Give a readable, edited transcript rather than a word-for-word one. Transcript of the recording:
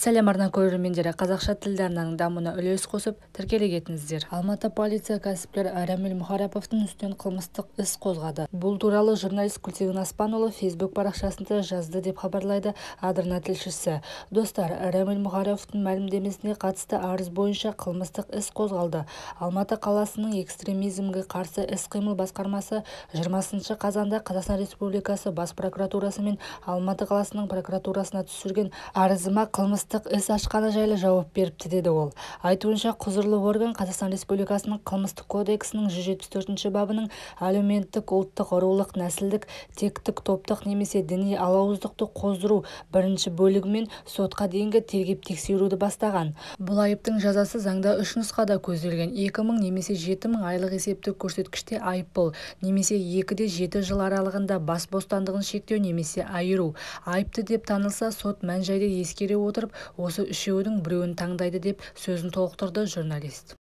Сәлем арна көрермендері, қазақша тілді арнаның дамуына үлес қосып, тіркеле кетіңіздер. Алматы полиция кәсіпкер Рамиль Мұхараповтың үстінен қылмыстық іс қозғады. Бұл туралы журналист Күлтегін Аспанұлы Facebook парақшасында жазды деп хабарлайды Адырна тілшісі. Достар, Рамиль Мұхараповтың мәлімдемесіне қатысты арыз бойынша қылмыстық іс қозғалды. Алматы қаласының экстремизмге қарсы іс-қимыл басқармасы 20 қазанда Қазақстан Республикасы бас прокуратурасы мен Алматы қаласының прокуратурасына түсірген арызыма қылмыстық іс ашқаны жайлы жауап беріпті, деді ол. Айтуынша, құзырлы орган Қазақстан Республикасының қылмыстық кодексінің 174 бабының әлеуметтік, ұлттық, рулық, нәсілдік, тектік, топтық немесе діни алауыздықты қоздыру бірінші бөлігімен сотқа дейінгі тергеп-тексеруді бастаған. Бұл айыптың жазасы заңда 3 нұсқада көзделген: 2000 немесе 7000 айлық есептік көрсеткіште айыппұл, немесе 2-де 7 жыл аралығында бас бостандығын шектеу немесе айыру. Айыпты деп танылса, сот мән-жайды ескере отырып, осы үшеудің біреуін таңдайды, деп сөзін толықтырды журналист.